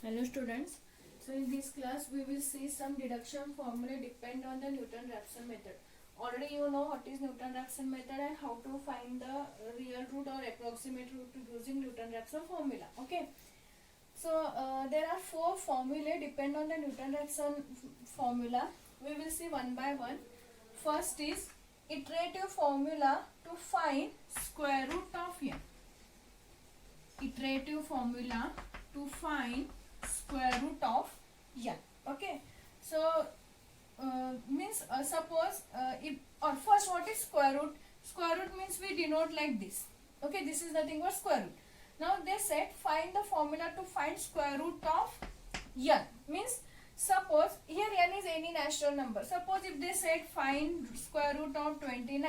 Hello students. So in this class we will see some deduction formula depend on the Newton-Raphson method. Already you know what is Newton-Raphson method and how to find the real root or approximate root using Newton-Raphson formula. Okay. So there are four formulae depend on the Newton-Raphson formula. We will see one by one. First is iterative formula to find square root of n. Iterative formula to find square root of n. Okay, so suppose if or first, what is square root? Square root means we denote like this. Okay, this is nothing but square root. Now they said find the formula to find square root of n. Means suppose here n is any natural number. Suppose if they said find square root of 29,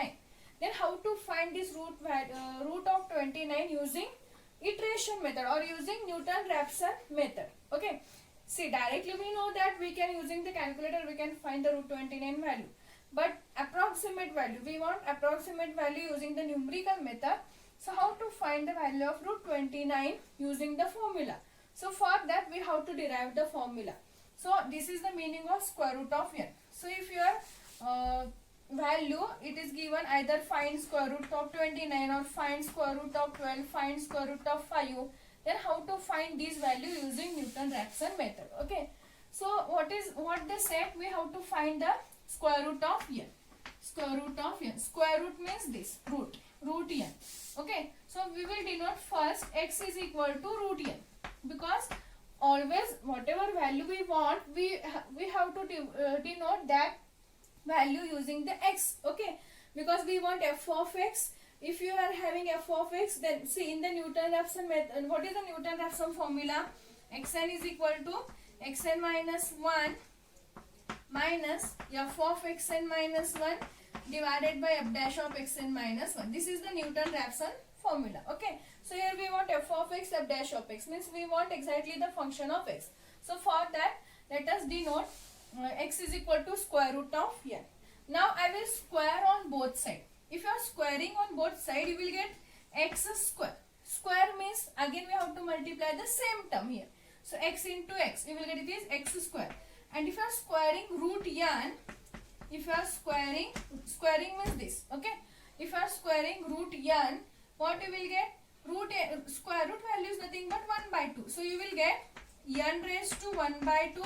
then how to find this root of 29 using iteration method or using Newton-Raphson method. Okay, see, directly we know that we can, using the calculator, we can find the root 29 value, but approximate value, we want approximate value using the numerical method. So how to find the value of root 29 using the formula? So for that we have to derive the formula. So this is the meaning of square root of n. So if your value, it is given either find square root of 29 or find square root of 12, find square root of 5, then how to find this value using Newton-Raphson method. Okay, so what they said, we have to find the square root of n. Square root of n, square root means this root n. Okay, so we will denote first x is equal to root n, because always whatever value we want, we have to denote that value using the x. Okay, because we want f of x. If you are having f of x, then see in the Newton-Raphson method, what is the Newton-Raphson formula? Xn is equal to xn minus 1 minus f of xn minus 1 divided by f dash of xn minus 1. This is the Newton-Raphson formula. Okay, so here we want f of x, f dash of x, means we want exactly the function of x. So for that, let us denote x is equal to square root of n. Now I will square on both sides. If you are squaring on both sides, you will get x square. Square means again we have to multiply the same term here. So x into x, you will get it is x square. And if you are squaring root n, if you are squaring means this. Okay, if you are squaring root n, what you will get? Square root value is nothing but 1 by 2. So you will get n raised to 1 by 2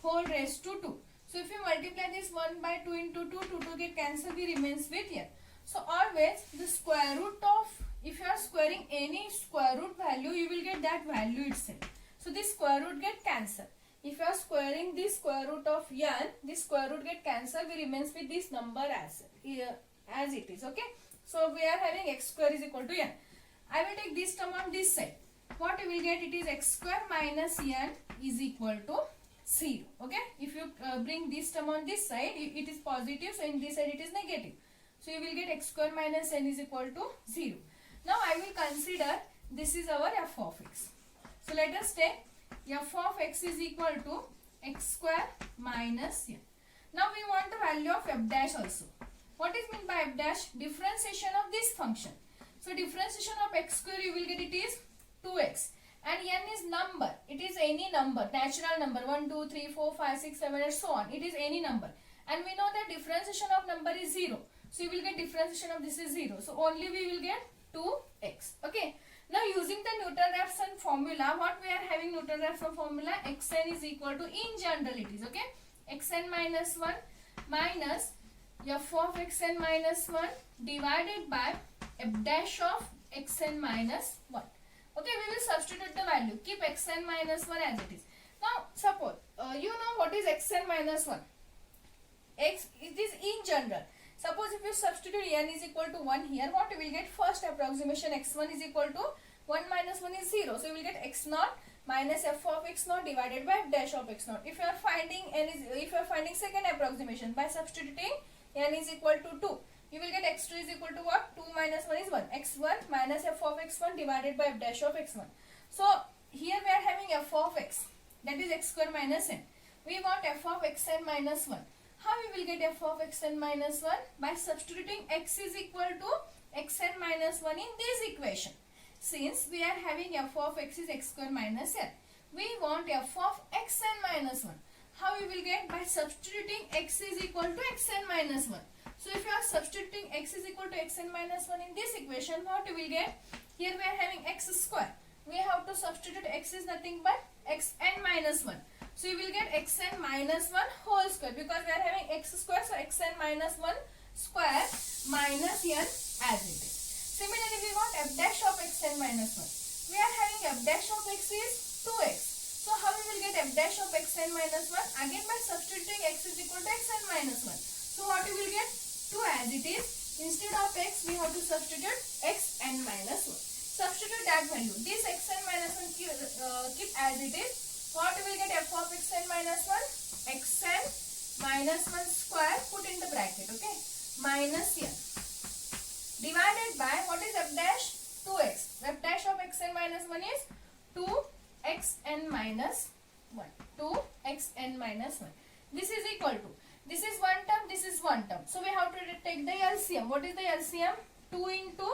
whole raised to 2. So if you multiply this 1 by 2 into 2, 2 get cancelled, we remains with n. So always the square root of, if you are squaring any square root value, you will get that value itself. So this square root get cancelled. If you are squaring this square root of n, this square root get cancelled, we remains with this number as it is. Okay, so we are having x square is equal to n. I will take this term on this side. What you will get, it is x square minus n is equal to 0. Okay, if you bring this term on this side, it is positive, so in this side it is negative. So you will get x square minus n is equal to 0. Now I will consider this is our f of x. So let us take f of x is equal to x square minus n. Now we want the value of f dash also. What is meant by f dash? Differentiation of this function. So differentiation of x square, you will get it is 2x. And n is number. It is any number, natural number, 1, 2, 3, 4, 5, 6, 7 and so on. It is any number. And we know that differentiation of number is 0. So you will get differentiation of this is 0. So only we will get 2x. Okay. Now using the Newton-Raphson formula, what we are having Newton-Raphson formula, xn is equal to, in general it is, okay, xn minus 1 minus f of xn minus 1 divided by f dash of xn minus 1. Okay, we will substitute the value. Keep xn minus 1 as it is. Now, suppose, you know what is xn minus 1. X, it is in general. Suppose if you substitute n is equal to 1 here, what you will get? First approximation x1 is equal to 1 minus 1 is 0. So, you will get x naught minus f of x naught divided by f dash of x naught. If you are finding second approximation by substituting n is equal to 2, you will get x2 is equal to what? 2 minus 1 is 1. x1 minus f of x1 divided by f dash of x1. So, here we are having f of x, that is x square minus n. We want f of xn minus 1. How we will get f of xn minus 1? By substituting x is equal to xn minus 1 in this equation. Since we are having f of x is x square minus n, We want f of xn minus 1. How we will get? By substituting x is equal to xn minus 1. So if you are substituting x is equal to xn minus 1 in this equation, what you will get? Here we are having x square. We have to substitute x is nothing but xn minus 1. So you will get xn minus 1 whole square, because we are having x square, so xn minus 1 square minus n as it is. Similarly, we want f dash of xn minus 1. We are having f dash of x is 2x. So how we will get f dash of xn minus 1? Again by substituting x is equal to xn minus 1. So what we will get? 2 as it is. Instead of x, we have to substitute xn minus 1. Substitute that value. This xn minus 1 keep as it is. What we will get? F of xn minus 1? xn minus 1 square, put in the bracket, okay? Minus n. Divided by, what is f dash? 2x. F dash of xn minus 1 is 2xn minus 1. 2xn minus 1. This is equal to, this is one term, this is one term. So we have to take the LCM. What is the LCM? 2 into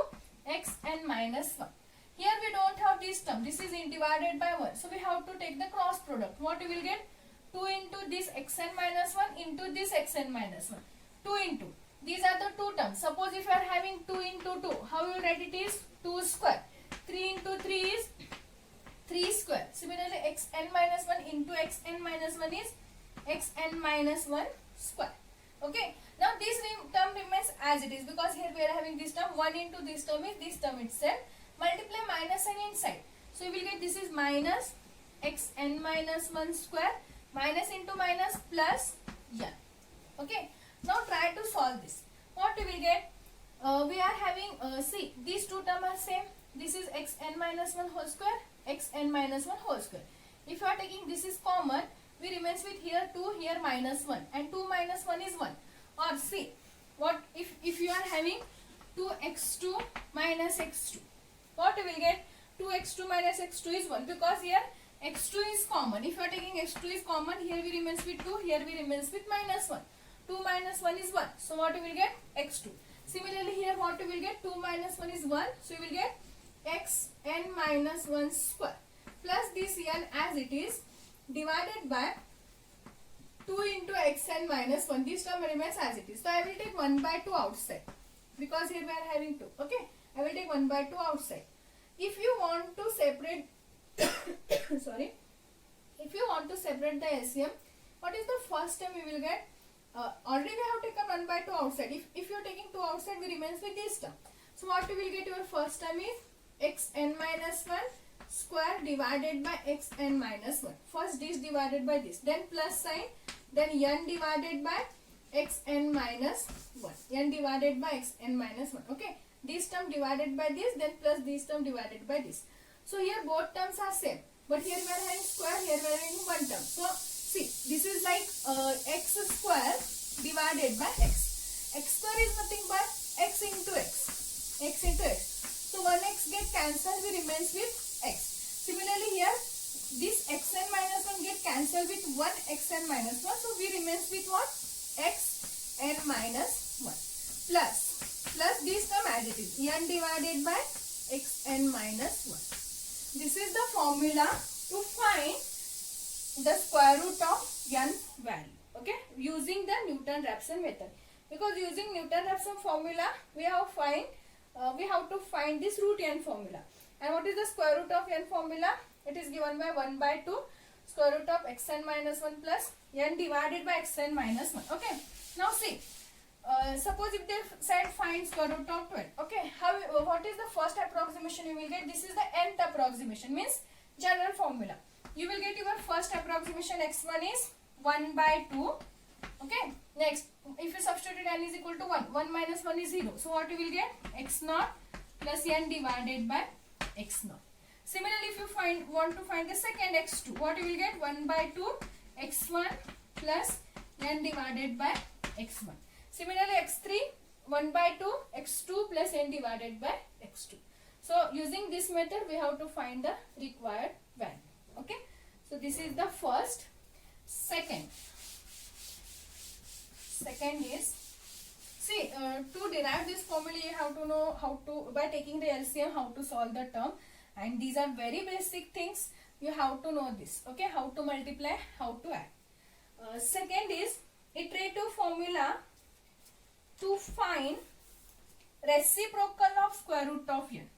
xn minus 1. Here we don't have this term. This is divided by 1. So we have to take the cross product. What we will get? 2 into this xn minus 1 into this xn minus 1. 2 into. These are the two terms. Suppose if you are having 2 into 2, how you will write it is 2 square. 3 into 3 is 3 square. Similarly, xn minus 1 into xn minus 1 is xn minus 1 square. Okay. Now this term remains as it is, because here we are having this term. 1 into this term is this term itself. Multiply minus n inside. So you will get this is minus xn minus 1 square. Minus into minus plus n. Okay. Now try to solve this. What we will get? We are having, see, these two terms are same. This is xn minus 1 whole square, xn minus 1 whole square. If you are taking this is common, we remains with here 2, here minus 1. And 2 minus 1 is 1. Or see, what if you are having 2x2 minus x2. What we will get? 2x2 minus x2 is 1, because here x2 is common. If you are taking x2 is common, here we remains with 2, here we remains with minus 1. 2 minus 1 is 1. So what we will get? x2. Similarly here what we will get? 2 minus 1 is 1. So we will get xn minus 1 square. Plus this n as it is, divided by 2 into xn minus 1. This term remains as it is. So I will take 1 by 2 outside, because here we are having 2. Okay. I will take 1 by 2 outside. If you want to separate sorry, if you want to separate the LCM, what is the first term we will get? Already we have taken 1 by 2 outside. If you are taking 2 outside, we remains with this term. So what we will get? Your first term is xn minus 1 square divided by xn minus 1. First this divided by this, then plus sign, then n divided by xn minus 1. N divided by xn minus 1. Okay. This term divided by this, then plus this term divided by this. So here both terms are same, but here we are having square, here we are having one term. So see, this is like x square divided by x. X square is nothing but x into x. X into x. So 1x get cancelled, we remains with x. Similarly here, this xn minus 1 get cancelled with 1 xn minus 1. So we remains with what? xn minus 1 plus this term as it is, n divided by xn minus 1. This is the formula to find the square root of n value. Okay, using the Newton-Raphson method. Because using Newton-Raphson formula, we have to find this root n formula. And what is the square root of n formula? It is given by 1 by 2 square root of xn minus 1 plus n divided by xn minus 1. Okay. Now see. Suppose if they said find square root of 12. Okay, what is the first approximation you will get? This is the nth approximation, means general formula. You will get your first approximation, x1 is 1 by 2. Okay, next if you substitute n is equal to 1, 1 minus 1 is 0. So what you will get? x0 plus n divided by x0. Similarly, if you want to find the second x2, what you will get? 1 by 2 x1 plus n divided by x1. Similarly, x3, 1 by 2, x2 plus n divided by x2. So, using this method, we have to find the required value. Okay. So, this is the first. Second is, see, to derive this formula, you have to know how to, by taking the LCM, how to solve the term. And these are very basic things. You have to know this. Okay, how to multiply, how to add. Second is iterative formula to find reciprocal of square root of n.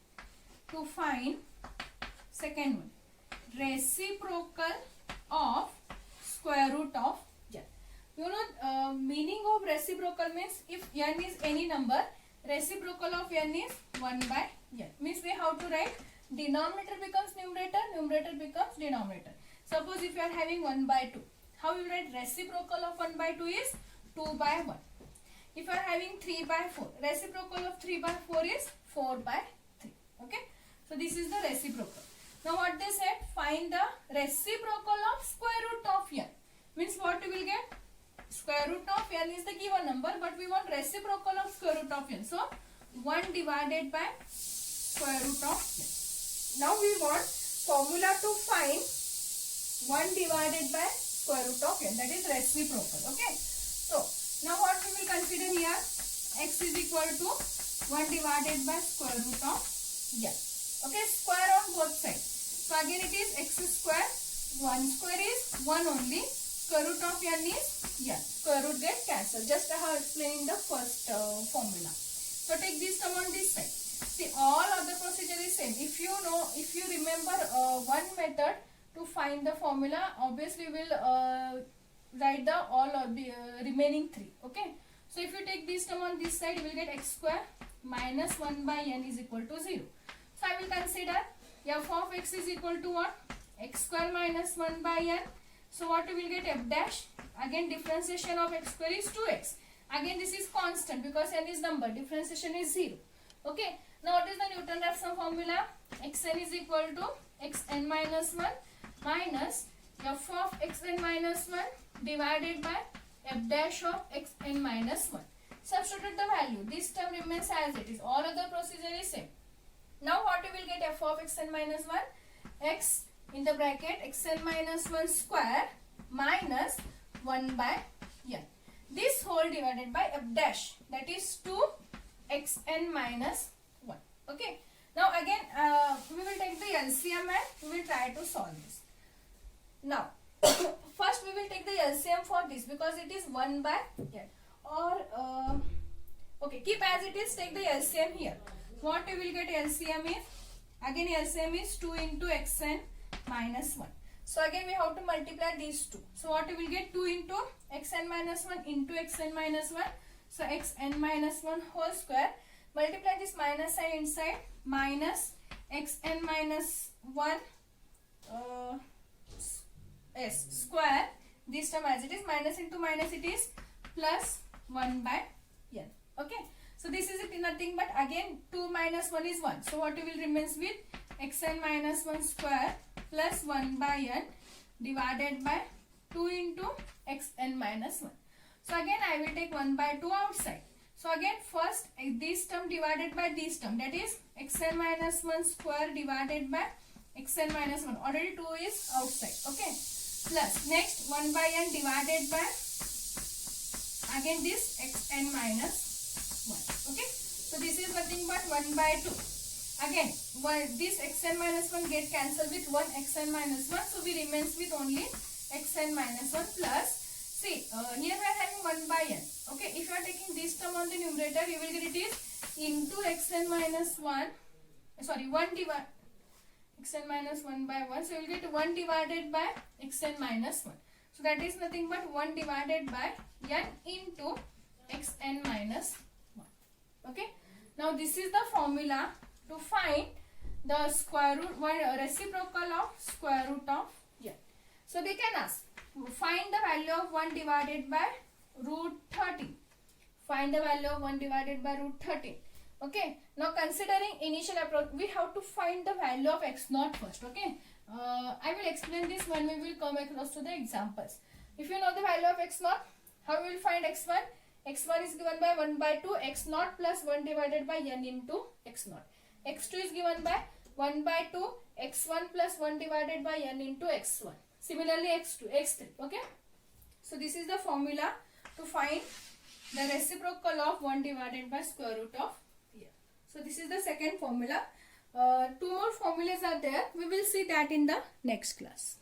To find second one, reciprocal of square root of n. You know, meaning of reciprocal means if n is any number, reciprocal of n is 1 by n. Means we have to write denominator becomes numerator, numerator becomes denominator. Suppose if you are having 1 by 2, how you write reciprocal of 1 by 2 is 2 by 1. If you are having 3 by 4, reciprocal of 3 by 4 is 4 by 3. Okay. So this is the reciprocal. Now what they said, find the reciprocal of square root of n. Means what we will get? Square root of n is the given number, but we want reciprocal of square root of n. So 1 divided by square root of n. Now we want formula to find 1 divided by square root of n, that is reciprocal. Okay. So now what we will consider here, x is equal to 1 divided by square root of n. Okay, square on both sides. So again it is x square, 1 square is 1 only, square root of n is n. Square root get cancelled. Just I have explained the first formula. So take this term on this side. See, all other procedure is same. If you know, if you remember one method to find the formula, obviously we will write the all of the remaining 3. Okay. So if you take this term on this side, you will get x square minus 1 by n is equal to 0. So I will consider f of x is equal to what? X square minus 1 by n. So what we will get? F dash. Again differentiation of x square is 2x. Again this is constant because n is number. Differentiation is 0. Okay. Now what is the Newton-Raphson formula? Xn is equal to xn minus 1 minus f of xn minus 1 divided by f dash of xn minus 1. Substitute the value. This term remains as it is. All other procedure is same. Now what we will get? F of xn minus 1, x in the bracket xn minus 1 square minus 1 by n. This whole divided by f dash, that is 2 xn minus 1. Okay. Now again we will take the LCM and we will try to solve this. Now first we will take the LCM for this because it is 1 by n. Or okay, keep as it is, take the LCM here. What we will get LCM is, again LCM is 2 into xn minus 1. So again we have to multiply these two. So what we will get? 2 into xn minus 1 into xn minus 1. So xn minus 1 whole square. Multiply this minus sign inside, minus xn minus 1 s square. This term as it is, minus into minus it is plus 1 by n. Okay. So this is it, nothing but again 2 minus 1 is 1. So what will remains with xn minus 1 square plus 1 by n divided by 2 into xn minus 1. So again I will take 1 by 2 outside. So again first this term divided by this term, that is xn minus 1 square divided by xn minus 1. Already 2 is outside. Okay. Plus next 1 by n divided by again this xn minus 1. Okay. So this is nothing but 1 by 2. Again this xn minus 1 get cancelled with 1 xn minus 1. So we remains with only xn minus 1 plus, see here we are having 1 by n. Okay. If you are taking this term on the numerator, you will get it is into xn minus 1. Sorry, 1 divided xn minus 1 by 1. So you will get 1 divided by xn minus 1. So that is nothing but 1 divided by n into xn minus 1. Okay. Now this is the formula to find the square root, reciprocal of square root of n. So they can ask, find the value of 1 divided by root 13. Find the value of 1 divided by root 13. Okay. Now considering initial approach, we have to find the value of x naught first. Okay. I will explain this when we will come across to the examples. If you know the value of x naught, how we will find x1? x1 is given by 1 by 2 x naught plus 1 divided by n into x naught. x2 is given by 1 by 2 x1 plus 1 divided by n into x1. Similarly x2, x3. Okay. So this is the formula to find the reciprocal of 1 divided by square root of n. So this is the second formula. Two more formulas are there. We will see that in the next class.